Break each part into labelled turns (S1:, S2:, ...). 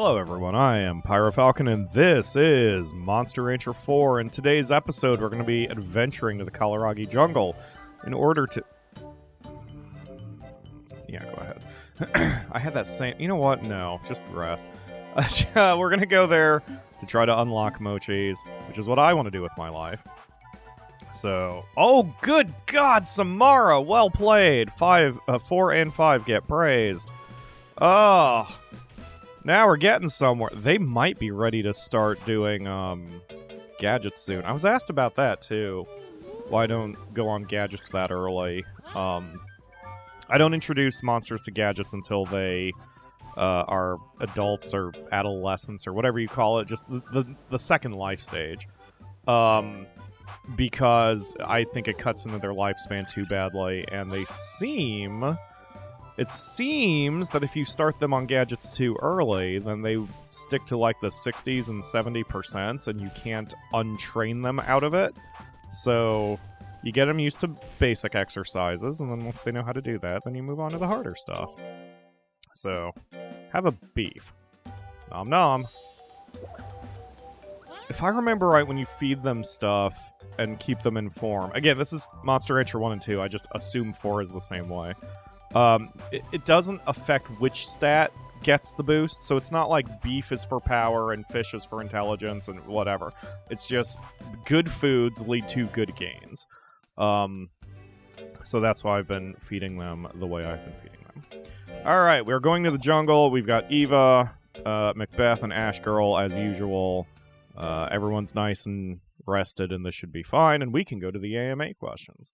S1: Hello everyone, I am PyroFalkon and this is Monster Rancher 4. In today's episode, we're going to be adventuring to the Kalaragi jungle in order to... Yeah, go ahead. I had that same... You know what? No, just rest. We're going to go there to try to unlock mochis, which is what I want to do with my life. So... Oh, good God, Samara! Well played! 4 and 5 get praised. Oh... Now we're getting somewhere. They might be ready to start doing gadgets soon. I was asked about that too. Why don't go on gadgets that early? I don't introduce monsters to gadgets until they are adults or adolescents or whatever you call it, just the second life stage. Because I think it cuts into their lifespan too badly, and they seem... It seems that if you start them on gadgets too early, then they stick to like the 60s and 70%, and you can't untrain them out of it. So you get them used to basic exercises, and then once they know how to do that, then you move on to the harder stuff. So, have a beef. Nom nom. If I remember right, when you feed them stuff and keep them in form... Again, this is Monster Rancher 1 and 2, I just assume 4 is the same way. It doesn't affect which stat gets the boost, so it's not like beef is for power and fish is for intelligence and whatever. It's just good foods lead to good gains. So that's why I've been feeding them the way I've been feeding them. Alright, we're going to the jungle. We've got Eva, Macbeth, and Ash Girl as usual. Everyone's nice and rested, and this should be fine, and we can go to the AMA questions.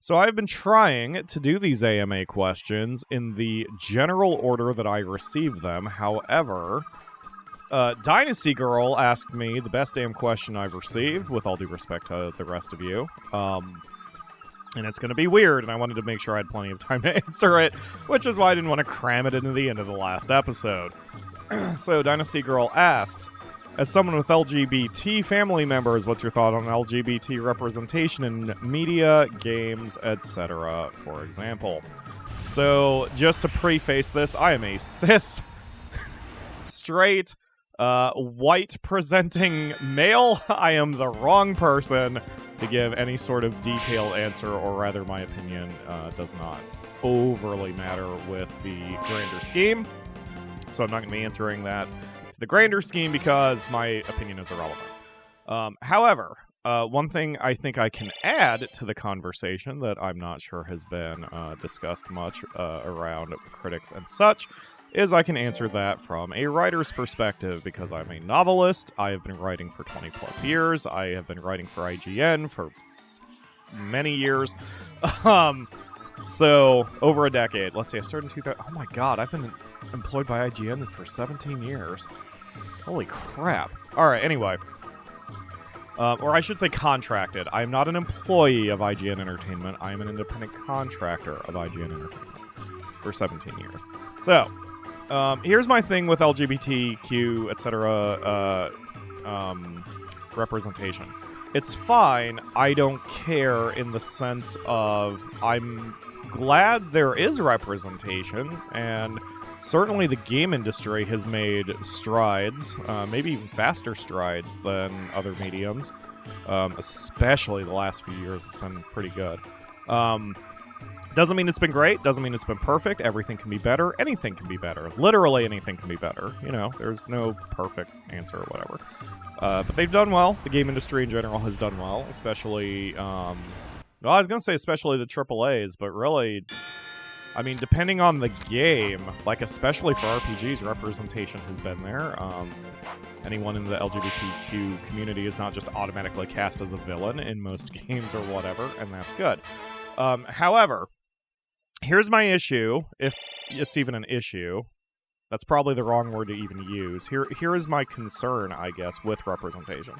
S1: So I've been trying to do these AMA questions in the general order that I received them. However, Dynasty Girl asked me the best damn question I've received, with all due respect to the rest of you. And it's going to be weird, and I wanted to make sure I had plenty of time to answer it, which is why I didn't want to cram it into the end of the last episode. So Dynasty Girl asks... As someone with LGBT family members, what's your thought on LGBT representation in media, games, etc., for example? So, just to preface this, I am a cis, straight, white-presenting male. I am the wrong person to give any sort of detailed answer, or rather, my opinion does not overly matter with the grander scheme. So I'm not going to be answering that. The grander scheme because my opinion is irrelevant. However, one thing I think I can add to the conversation that I'm not sure has been discussed much around critics and such is I can answer that from a writer's perspective because I'm a novelist. I have been writing for 20 plus years. I have been writing for IGN for many years. So, over a decade. Let's see, I started in 2000. Oh my god, I've been employed by IGN for 17 years. Holy crap. Alright, anyway. Or I should say contracted. I am not an employee of IGN Entertainment. I am an independent contractor of IGN Entertainment for 17 years. So, here's my thing with LGBTQ, etc. Representation. It's fine. I don't care in the sense of I'm glad there is representation, and certainly the game industry has made strides, maybe even faster strides than other mediums, especially the last few years. It's been pretty good. Doesn't mean it's been great, doesn't mean it's been perfect. Everything can be better, anything can be better. Literally anything can be better. You know, there's no perfect answer or whatever. But they've done well. The game industry in general has done well, especially, well, I was going to say especially the AAAs, but really... I mean, depending on the game, like especially for RPGs, representation has been there. Anyone in the LGBTQ community is not just automatically cast as a villain in most games or whatever, and that's good. However, here's my issue, if it's even an issue. That's probably the wrong word to even use. Here is my concern, I guess, with representation.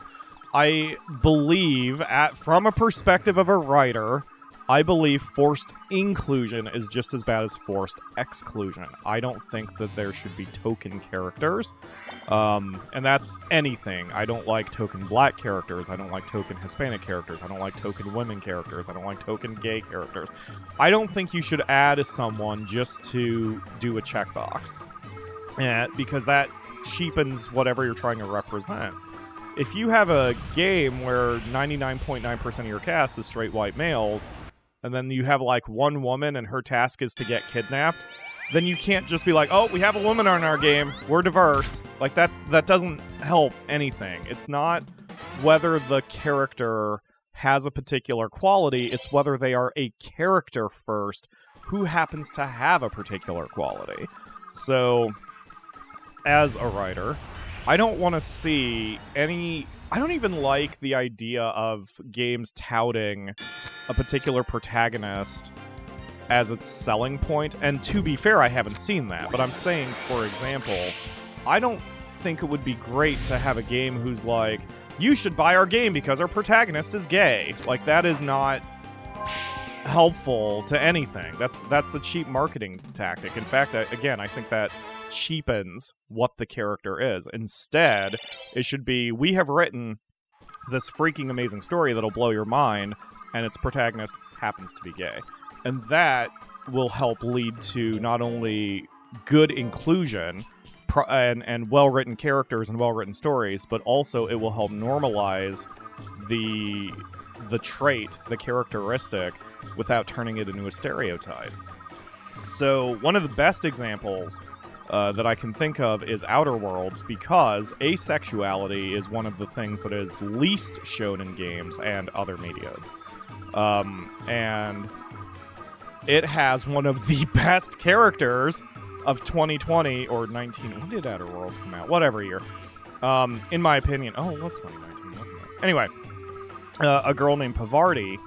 S1: I believe, from a perspective of a writer... I believe forced inclusion is just as bad as forced exclusion. I don't think that there should be token characters. And that's anything. I don't like token black characters. I don't like token Hispanic characters. I don't like token women characters. I don't like token gay characters. I don't think you should add someone just to do a checkbox. Because that cheapens whatever you're trying to represent. If you have a game where 99.9% of your cast is straight white males, and then you have like one woman and her task is to get kidnapped, then you can't just be like, oh, we have a woman on our game, we're diverse. Like, that doesn't help anything. It's not whether the character has a particular quality, it's whether they are a character first who happens to have a particular quality. So, as a writer, I don't want to see any... I don't even like the idea of games touting a particular protagonist as its selling point. And to be fair, I haven't seen that. But I'm saying, for example, I don't think it would be great to have a game who's like, you should buy our game because our protagonist is gay. Like, that is not helpful to anything. That's a cheap marketing tactic. In fact, again, I think that cheapens what the character is. Instead, it should be, we have written this freaking amazing story that'll blow your mind, and its protagonist happens to be gay. And that will help lead to not only good inclusion and well-written characters and well-written stories, but also it will help normalize the trait, the characteristic, without turning it into a stereotype. So one of the best examples that I can think of is Outer Worlds, because asexuality is one of the things that is least shown in games and other media. And it has one of the best characters of 2020 or 19. When did Outer Worlds come out? Whatever year. In my opinion. Oh, it was 2019, wasn't it? Anyway, a girl named Pavarti,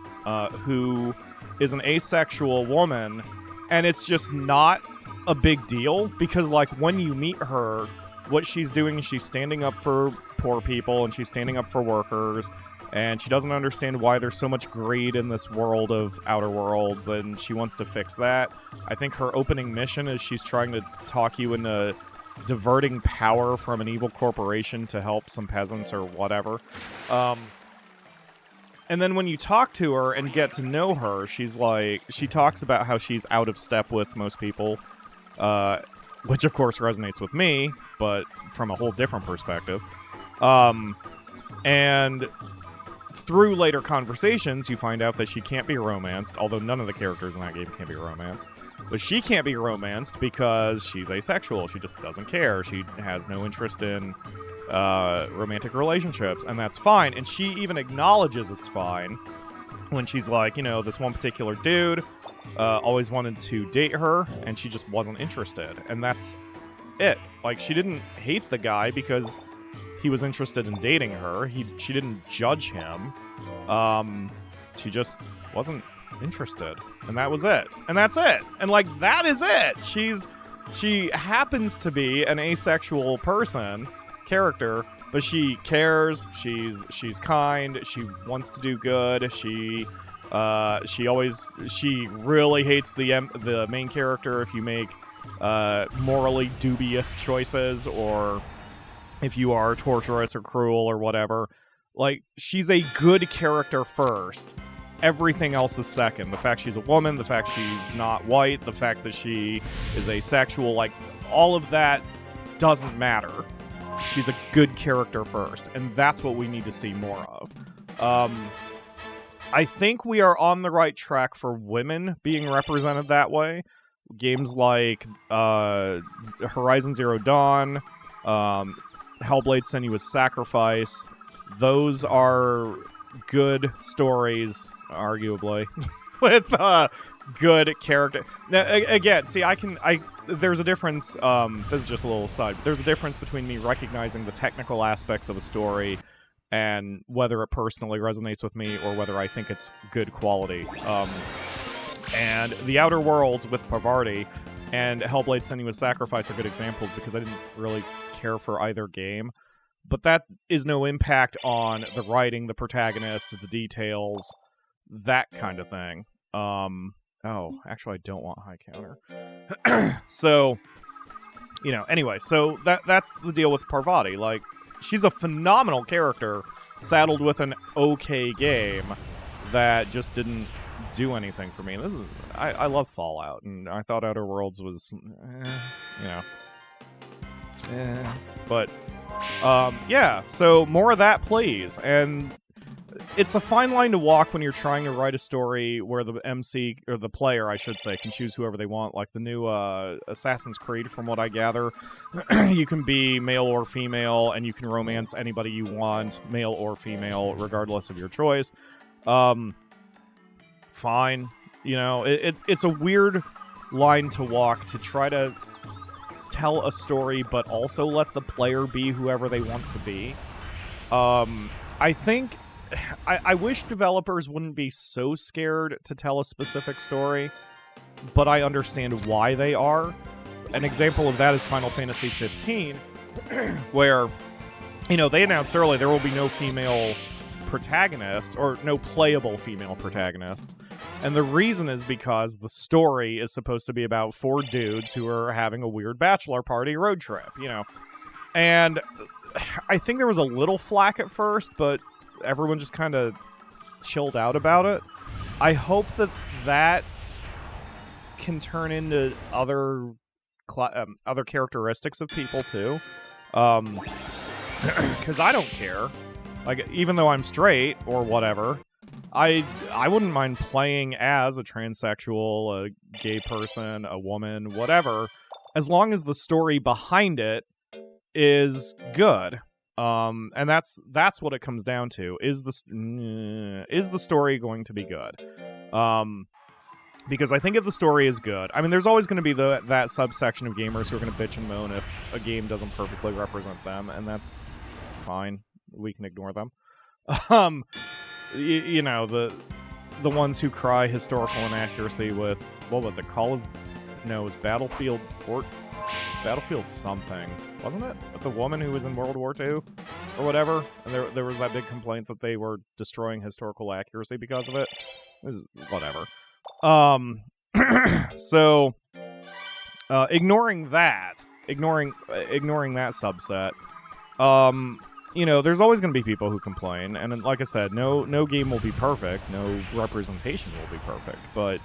S1: who is an asexual woman, and it's just not a big deal, because like when you meet her, what she's doing is she's standing up for poor people and she's standing up for workers, and she doesn't understand why there's so much greed in this world of Outer Worlds, and she wants to fix that. I think her opening mission is she's trying to talk you into diverting power from an evil corporation to help some peasants or whatever. And then when you talk to her and get to know her, she's like, she talks about how she's out of step with most people, which of course resonates with me, but from a whole different perspective. And through later conversations, you find out that she can't be romanced, although none of the characters in that game can be romanced. But she can't be romanced because she's asexual. She just doesn't care. She has no interest in romantic relationships, and that's fine. And she even acknowledges it's fine when she's like, you know, this one particular dude always wanted to date her, and she just wasn't interested. And that's it. Like, she didn't hate the guy because he was interested in dating her. She didn't judge him. She just wasn't interested. And that was it. And that's it. And, like, that is it. She happens to be an asexual character, but she cares. She's kind. She wants to do good. She really hates the main character if you make morally dubious choices, or if you are torturous or cruel or whatever. Like, she's a good character first. Everything else is second. The fact she's a woman, the fact she's not white, the fact that she is asexual, like, all of that doesn't matter. She's a good character first, and that's what we need to see more of. I think we are on the right track for women being represented that way. Games like Horizon Zero Dawn, Hellblade: Senua's Sacrifice, those are good stories, arguably, with good character. Now, again, see, there's a difference, this is just a little aside, there's a difference between me recognizing the technical aspects of a story and whether it personally resonates with me or whether I think it's good quality. And The Outer Worlds with Pavarti and Hellblade: Senua's Sacrifice are good examples because I didn't really care for either game. But that is no impact on the writing, the protagonist, the details, that kind of thing. Oh, actually, I don't want high counter. So, you know, anyway, so that's the deal with Parvati. Like, she's a phenomenal character saddled with an okay game that just didn't do anything for me. I love Fallout, and I thought Outer Worlds was, you know. But, yeah, so more of that, please. And it's a fine line to walk when you're trying to write a story where the MC, or the player, I should say, can choose whoever they want. Like the new Assassin's Creed, from what I gather, you can be male or female, and you can romance anybody you want, male or female, regardless of your choice. Fine. You know, it's a weird line to walk to try to tell a story, but also let the player be whoever they want to be. I think... I wish developers wouldn't be so scared to tell a specific story, but I understand why they are. An example of that is Final Fantasy 15, where, you know, they announced early there will be no female protagonists, or no playable female protagonists. And the reason is because the story is supposed to be about 4 dudes who are having a weird bachelor party road trip, you know. And I think there was a little flack at first, but everyone just kind of chilled out about it. I hope that can turn into other characteristics of people too, because I don't care. Like, even though I'm straight or whatever, I wouldn't mind playing as a transsexual, a gay person, a woman, whatever, as long as the story behind it is good. And that's what it comes down to. Is the story going to be good? Because I think if the story is good, I mean, there's always going to be that subsection of gamers who are going to bitch and moan if a game doesn't perfectly represent them, and that's fine. We can ignore them. You know, the ones who cry historical inaccuracy with, what was it, it was Battlefield something, wasn't it? With the woman who was in World War II or whatever, and there was that big complaint that they were destroying historical accuracy because of it. It was whatever. So ignoring that subset, you know, there's always going to be people who complain, and like I said, no game will be perfect, no representation will be perfect, but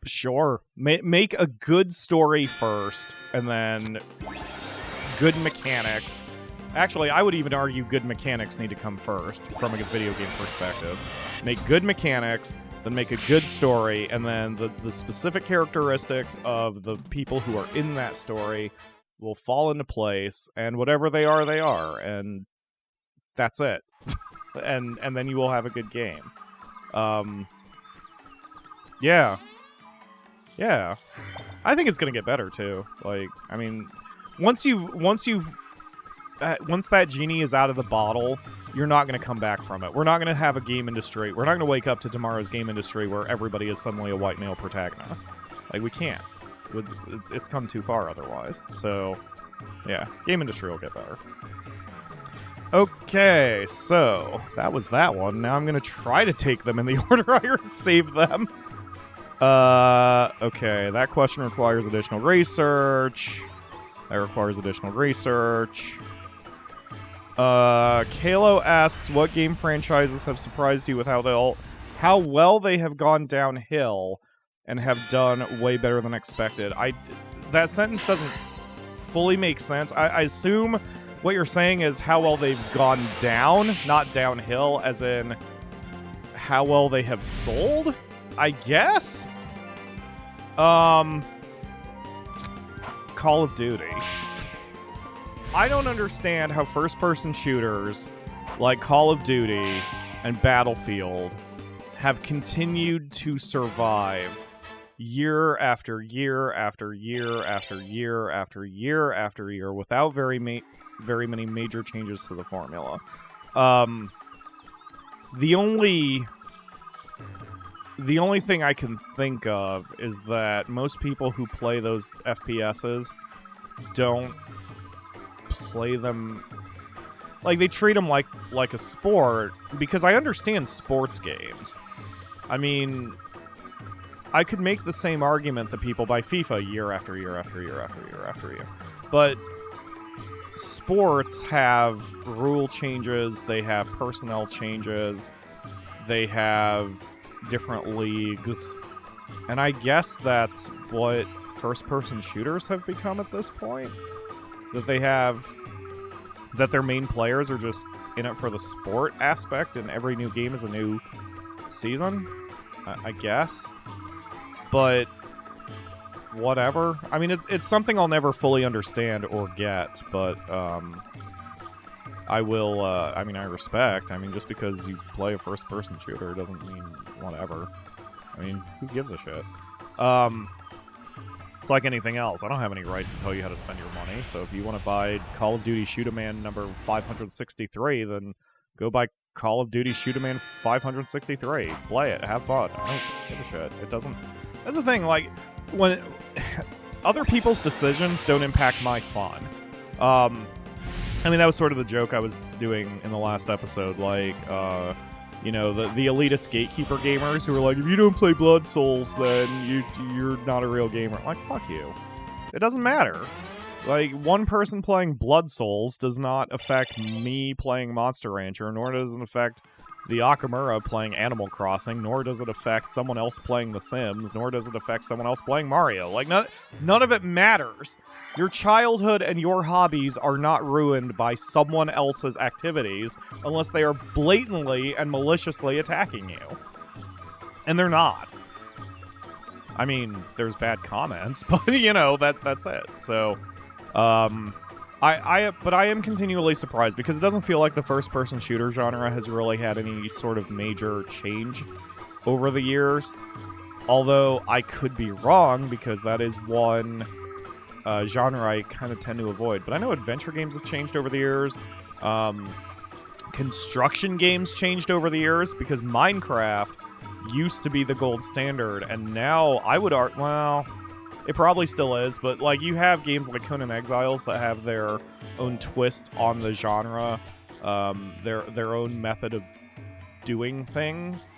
S1: sure, make a good story first, and then good mechanics. Actually, I would even argue good mechanics need to come first from a video game perspective. Make good mechanics, then make a good story, and then the specific characteristics of the people who are in that story will fall into place, and whatever they are, and that's it. and then you will have a good game. Yeah. Yeah. I think it's gonna get better too. Like, I mean, once that genie is out of the bottle, you're not going to come back from it. We're not going to have a game industry. We're not going to wake up to tomorrow's game industry where everybody is suddenly a white male protagonist. Like, we can't. It's come too far otherwise. So, yeah, game industry will get better. Okay, so that was that one. Now I'm going to try to take them in the order I saved them. Okay, that question requires additional research. That requires additional research. Kalo asks, what game franchises have surprised you with how well they have gone downhill and have done way better than expected? That sentence doesn't fully make sense. I assume what you're saying is how well they've gone down, not downhill, as in how well they have sold, I guess? Call of Duty. I don't understand how first-person shooters like Call of Duty and Battlefield have continued to survive year after year after year after year after year after year without very many major changes to the formula. The only thing I can think of is that most people who play those FPSs don't play them like, they treat them like a sport, because I understand sports games. I mean, I could make the same argument that people buy FIFA year after year after year after year after year. But sports have rule changes, they have personnel changes, they have different leagues, and I guess that's what first-person shooters have become at this point. that they have, that their main players are just in it for the sport aspect, and every new game is a new season, I guess. But whatever. I mean, it's something I'll never fully understand or get, but I will, I mean, I respect. I mean, just because you play a first-person shooter doesn't mean whatever. I mean, who gives a shit? It's like anything else. I don't have any right to tell you how to spend your money, so if you want to buy Call of Duty Shoot-A-Man number 563, then go buy Call of Duty Shoot-A-Man 563. Play it. Have fun. I don't give a shit. It doesn't... That's the thing, like, when... Other people's decisions don't impact my fun. I mean, that was sort of the joke I was doing in the last episode, like, you know, the elitist gatekeeper gamers who are like, if you don't play Blood Souls, then you're not a real gamer. I'm like, fuck you. It doesn't matter. Like, one person playing Blood Souls does not affect me playing Monster Rancher, nor does it affect the Akamura playing Animal Crossing, nor does it affect someone else playing The Sims, nor does it affect someone else playing Mario. Like, none of it matters. Your childhood and your hobbies are not ruined by someone else's activities unless they are blatantly and maliciously attacking you. And they're not. I mean, there's bad comments, but, you know, that's it. So, but I am continually surprised because it doesn't feel like the first-person shooter genre has really had any sort of major change over the years. Although I could be wrong because that is one genre I kind of tend to avoid. But I know adventure games have changed over the years. Construction games changed over the years because Minecraft used to be the gold standard, and now I would well, it probably still is, but like you have games like Conan Exiles that have their own twist on the genre, their own method of doing things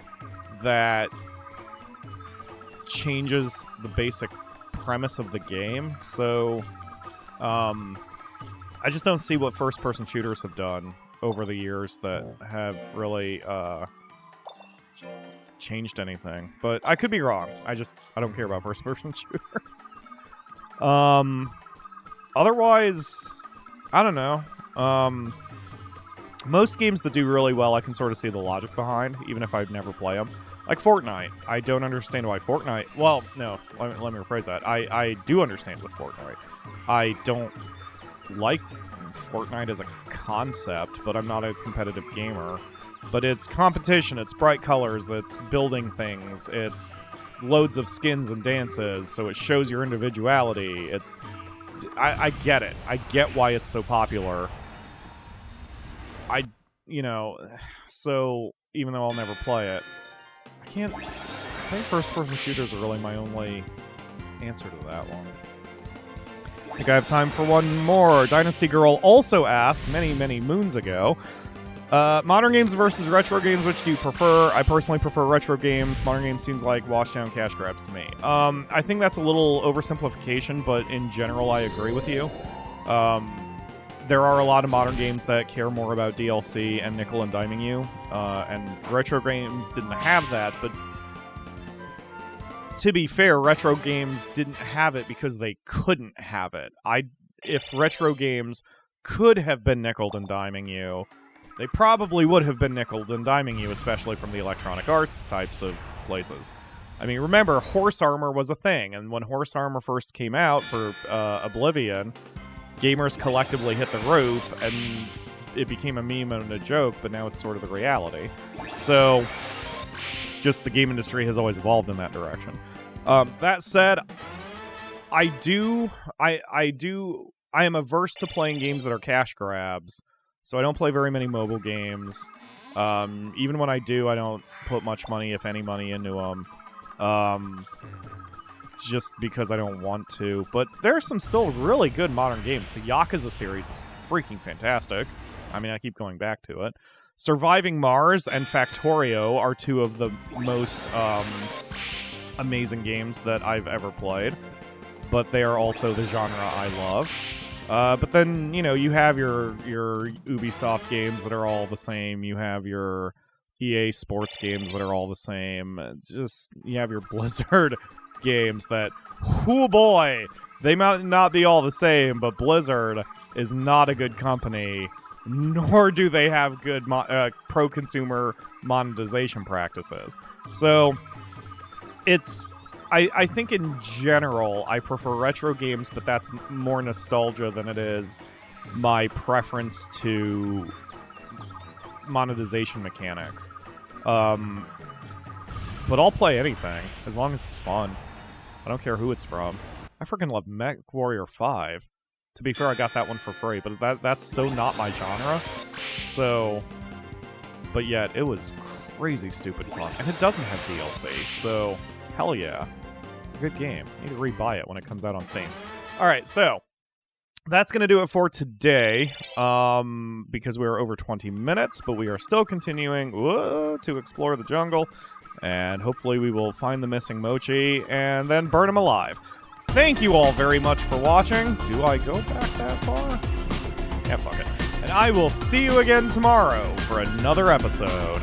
S1: that changes the basic premise of the game. So I just don't see what first-person shooters have done over the years that have really changed anything. But I could be wrong. I don't care about first-person shooters. Otherwise, I don't know. Most games that do really well, I can sort of see the logic behind, even if I'd never play them. Like Fortnite. I don't understand why Fortnite... Well, no, let me rephrase that. I do understand with Fortnite. I don't like Fortnite as a concept, but I'm not a competitive gamer. But it's competition, it's bright colors, it's building things, it's loads of skins and dances, so it shows your individuality. I get it. I get why it's so popular. So even though I'll never play it, I think first-person shooters are really my only answer to that one. I think I have time for one more. Dynasty Girl also asked many, many moons ago, modern games versus retro games, which do you prefer? I personally prefer retro games. Modern games seems like washed down cash grabs to me. I think that's a little oversimplification, but in general, I agree with you. There are a lot of modern games that care more about DLC and nickel and diming you, and retro games didn't have that, but to be fair, retro games didn't have it because they couldn't have it. If retro games could have been nickeled and diming you, they probably would have been nickeled and diming you, especially from the Electronic Arts types of places. I mean, remember, horse armor was a thing, and when horse armor first came out for Oblivion, gamers collectively hit the roof, and it became a meme and a joke, but now it's sort of the reality. So, just the game industry has always evolved in that direction. That said, I am averse to playing games that are cash grabs, so I don't play very many mobile games. Even when I do, I don't put much money, if any money, into them. Just because I don't want to. But there's some still really good modern games. The Yakuza series is freaking fantastic. I mean, I keep going back to it. Surviving Mars and Factorio are two of the most amazing games that I've ever played. But they are also the genre I love. But then, you know, you have your Ubisoft games that are all the same. You have your EA Sports games that are all the same. You have your Blizzard games that, oh boy, They might not be all the same, but Blizzard is not a good company, nor do they have good pro-consumer monetization practices. So, I think in general, I prefer retro games, but that's more nostalgia than it is my preference to monetization mechanics. But I'll play anything, as long as it's fun. I don't care who it's from. I freaking love MechWarrior 5. To be fair, I got that one for free, but that's so not my genre. So, but yet, it was crazy stupid fun. And it doesn't have DLC, so hell yeah. It's a good game. I need to rebuy it when it comes out on Steam. Alright, so that's going to do it for today, because we are over 20 minutes, but we are still continuing to explore the jungle, and hopefully we will find the missing Mochi, and then burn him alive. Thank you all very much for watching. Do I go back that far? Yeah, fuck it. And I will see you again tomorrow for another episode.